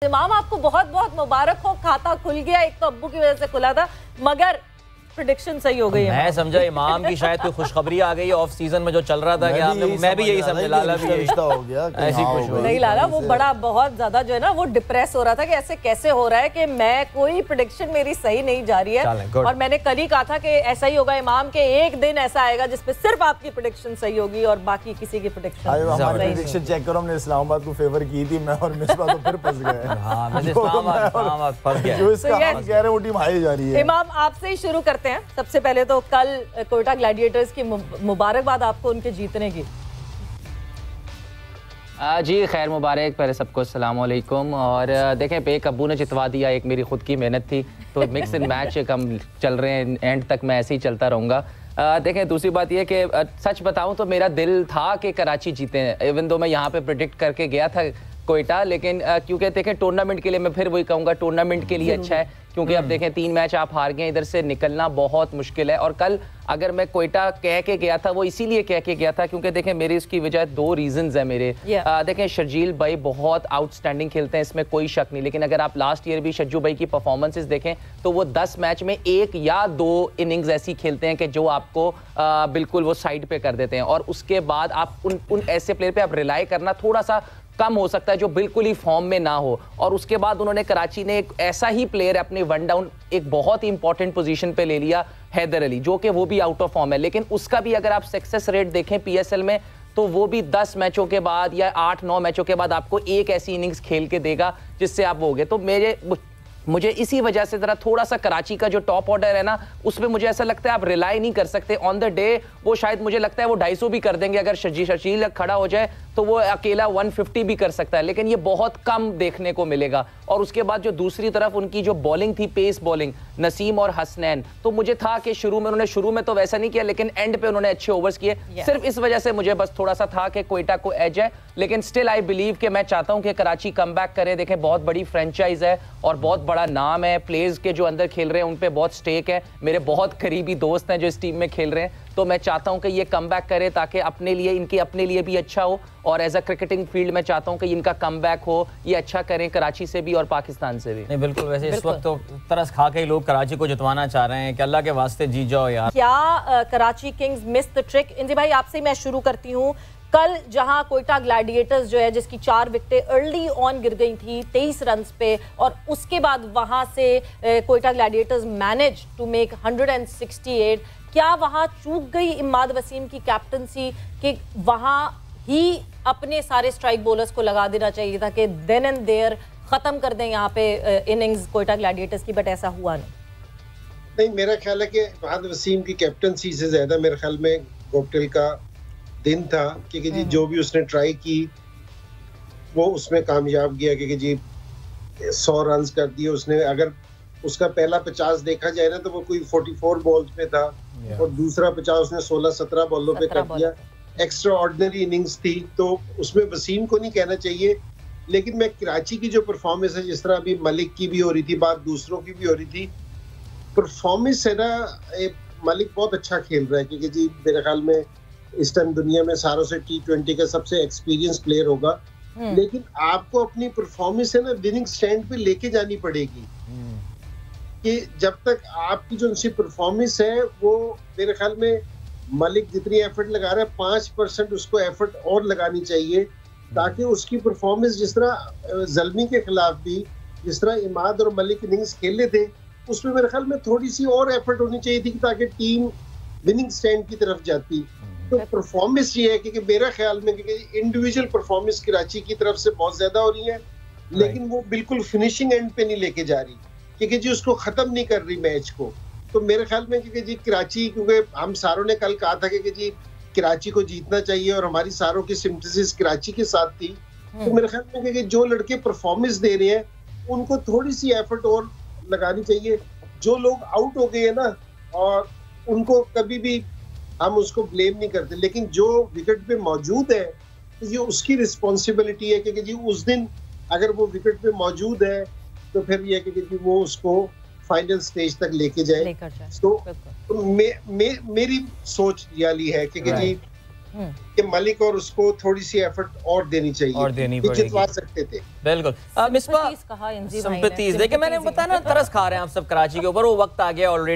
इमाम आपको बहुत बहुत मुबारक हो, खाता खुल गया। एक तो अब्बू की वजह से खुला था, मगर प्रेडिक्शन सही हो गई है। मैं समझा इमाम की शायद कोई खुशखबरी आ गई ऑफ सीजन में जो चल रहा था। मैं भी यही समझ, लाला भी रिश्ता हो गया, ऐसी कुछ नहीं लाला, वो बड़ा बहुत ज्यादा जो है ना वो डिप्रेस हो रहा था कि ऐसे कैसे हो रहा है कि मैं कोई प्रेडिक्शन मेरी सही नहीं जा रही है। और मैंने कल ही कहा था कि ऐसा ही होगा इमाम के एक दिन ऐसा आएगा जिसपे सिर्फ आपकी प्रेडिक्शन सही होगी और बाकी किसी की प्रेडिक्शन चेक करो, हमने इस्लामाबाद को फेवर की थी, मैं और मिसबा तो फिर फंस गए। हां, मैं इस्लामाबाद फंस गया। जो इसका हम कह रहे हैं वो टीम हाई जा रही है। इमाम आपसे ही शुरू करते हैं। सबसे पहले तो कल कोयटा ग्लैडिएटर्स की मुबारकबाद आपको उनके जीतने की। जी खैर मुबारक, पहले सबको अस्सलाम वालेकुम। और देखें एक अब्बू ने जितवा दिया, एक मेरी खुद की मेहनत थी, तो मिक्स एंड मैच हम चल रहे हैं, एंड तक मैं ऐसे ही चलता रहूँगा। देखें दूसरी बात यह कि सच बताऊं तो मेरा दिल था कि कराची जीते हैं, इवन दो मैं यहाँ पे प्रेडिक्ट करके गया था कोयटा, लेकिन क्योंकि देखें टूर्नामेंट के लिए, मैं फिर वही कहूँगा टूर्नामेंट के लिए अच्छा है, क्योंकि अब देखें 3 मैच आप हार गए, इधर से निकलना बहुत मुश्किल है। और कल अगर मैं कोयटा कह के गया था, वो इसीलिए कह के गया था क्योंकि देखें मेरी इसकी वजह 2 रीजंस है मेरे। देखें शर्जील भाई बहुत आउटस्टैंडिंग खेलते हैं, इसमें कोई शक नहीं, लेकिन अगर आप लास्ट ईयर भी शज्जू भाई की परफॉर्मेंसेस देखें तो वो 10 मैच में 1 या 2 इनिंग्स ऐसी खेलते हैं कि जो आपको बिल्कुल वो साइड पे कर देते हैं, और उसके बाद आप उन ऐसे प्लेयर पे आप रिलाई करना थोड़ा सा कम हो सकता है जो बिल्कुल ही फॉर्म में ना हो। और उसके बाद उन्होंने कराची ने एक ऐसा ही प्लेयर अपने वन डाउन एक बहुत ही इंपॉर्टेंट पोजीशन पे ले लिया, हैदर अली, जो कि वो भी आउट ऑफ फॉर्म है, लेकिन उसका भी अगर आप सक्सेस रेट देखें पीएसएल में तो वो भी 10 मैचों के बाद या 8-9 मैचों के बाद आपको एक ऐसी इनिंग्स खेल के देगा जिससे आप वो हो गए। तो मुझे इसी वजह से जरा थोड़ा सा कराची का जो टॉप ऑर्डर है ना, उसमें मुझे ऐसा लगता है आप रिलाई नहीं कर सकते ऑन द डे। वो शायद मुझे लगता है वो 250 भी कर देंगे, अगर शर्जील खड़ा हो जाए तो वो अकेला 150 भी कर सकता है, लेकिन ये बहुत कम देखने को मिलेगा। और उसके बाद जो दूसरी तरफ उनकी जो बॉलिंग थी, पेस बॉलिंग, नसीम और हसनैन, तो मुझे था कि शुरू में तो वैसा नहीं किया, लेकिन एंड पे उन्होंने अच्छे ओवर्स किए। सिर्फ इस वजह से मुझे बस थोड़ा सा था कि कोयटा को एज है, लेकिन स्टिल आई बिलीव कि मैं चाहता हूं कि कराची कमबैक करे। देखें बहुत बड़ी फ्रेंचाइज है और बहुत बड़ा नाम है, प्लेयर्स के जो अंदर खेल रहे हैं उन पे बहुत स्टेक है, मेरे बहुत करीबी दोस्त हैं जो इस टीम में खेल रहे हैं, तो मैं चाहता हूं कि ये कमबैक करे ताकि अपने लिए, इनके अपने लिए भी अच्छा हो, और एज अ क्रिकेटिंग फील्ड में चाहता हूं कि इनका कमबैक हो, ये अच्छा करें कराची से भी और पाकिस्तान से भी। नहीं बिल्कुल, वैसे इस वक्त तो तरस खा के ही लोग कराची को जितवाना चाह रहे हैं कि अल्लाह के वास्ते जीत जाओ यार। क्या Karachi Kings miss the trick? Inzi भाई आपसे मैं शुरू करती हूँ। कल जहां कोयटा ग्लैडिएटर्स जो है जिसकी 4 विकेटें अर्ली ऑन गिर गई थी 23 रन्स पे, और उसके बाद वहां से Quetta gladiators manage to make 168, क्या वहां चूक गई इमाद वसीम की कैप्टनसी कि वहां ही अपने सारे स्ट्राइक बॉलर्स को लगा देना चाहिए था कि देन एंड देयर खत्म कर दें यहाँ पे इनिंग्स कोयटा ग्लैडिएटर्स की, बट ऐसा हुआ नहीं। मेरा ख्याल है कि इमाद वसीम की कैप्टनसी से ज्यादा मेरे ख्याल में गोपटिल का दिन था, क्योंकि जी जो भी उसने ट्राई की वो उसमें कामयाब गया, क्योंकि जी 100 रन कर दिए उसने। अगर उसका पहला 50 देखा जाए ना तो वो कोई 44 बॉल्स पे था, और दूसरा 50 उसने 16-17 बॉलों पे कर दिया। एक्स्ट्रा ऑर्डिनरी इनिंग्स थी, तो उसमें वसीम को नहीं कहना चाहिए। लेकिन मैं कराची की जो परफॉर्मेंस है, जिस तरह अभी मलिक की भी हो रही थी बात, दूसरों की भी हो रही थी, परफॉर्मेंस है ना, मलिक बहुत अच्छा खेल रहा है, क्योंकि जी मेरे ख्याल में इस टाइम दुनिया में सारों से T20 का सबसे एक्सपीरियंस प्लेयर होगा। लेकिन आपको अपनी परफॉर्मेंस है ना विनिंग स्टैंड पे लेके जानी पड़ेगी, कि जब तक आपकी जो उनकी परफॉर्मेंस है वो, मेरे ख्याल में मलिक जितनी एफर्ट लगा रहा है 5% उसको एफर्ट और लगानी चाहिए, ताकि उसकी परफॉर्मेंस जिस तरह जल्मी के खिलाफ भी, जिस तरह इमाद और मलिक इनिंग्स खेले थे, उसमें मेरे ख्याल में थोड़ी सी और एफर्ट होनी चाहिए थी ताकि टीम विनिंग स्टैंड की तरफ जाती। तो परफॉर्मेंस ये है कि मेरा ख्याल में इंडिविजुअल परफॉर्मेंस कराची की तरफ से बहुत ज्यादा हो रही है, लेकिन वो बिल्कुल फिनिशिंग एंड पे नहीं लेके जा रही, क्योंकि जी उसको खत्म नहीं कर रही मैच को। तो मेरे ख्याल में क्योंकि जी कराची, क्योंकि हम सारों ने कल कहा था कि जी कराची को जीतना चाहिए और हमारी सारों की सिम्पथीज कराची के साथ थी, तो मेरे ख्याल में कि जो लड़के परफॉर्मेंस दे रहे हैं उनको थोड़ी सी एफर्ट और लगानी चाहिए। जो लोग आउट हो गए हैं ना, और उनको कभी भी हम उसको ब्लेम नहीं करते, लेकिन जो विकेट पे मौजूद है तो ये उसकी रिस्पॉन्सिबिलिटी है, क्योंकि जी उस दिन अगर वो विकेट पे मौजूद है तो फिर ये कि वो उसको फाइनल स्टेज तक लेके जाए। तो मेरी सोच वाली है कि जी कि मलिक और उसको थोड़ी सी एफर्ट और देनी चाहिए और देनी पड़ेगी, जितवा सकते थे। बिल्कुल। मिसबा, कहा इंजी भाई ने, सिंपैथीज, देखिए मैंने बताया ना तरस खा रहे हैं आप सब कराची के ऊपर, वो वक्त आ गया ऑलरेडी।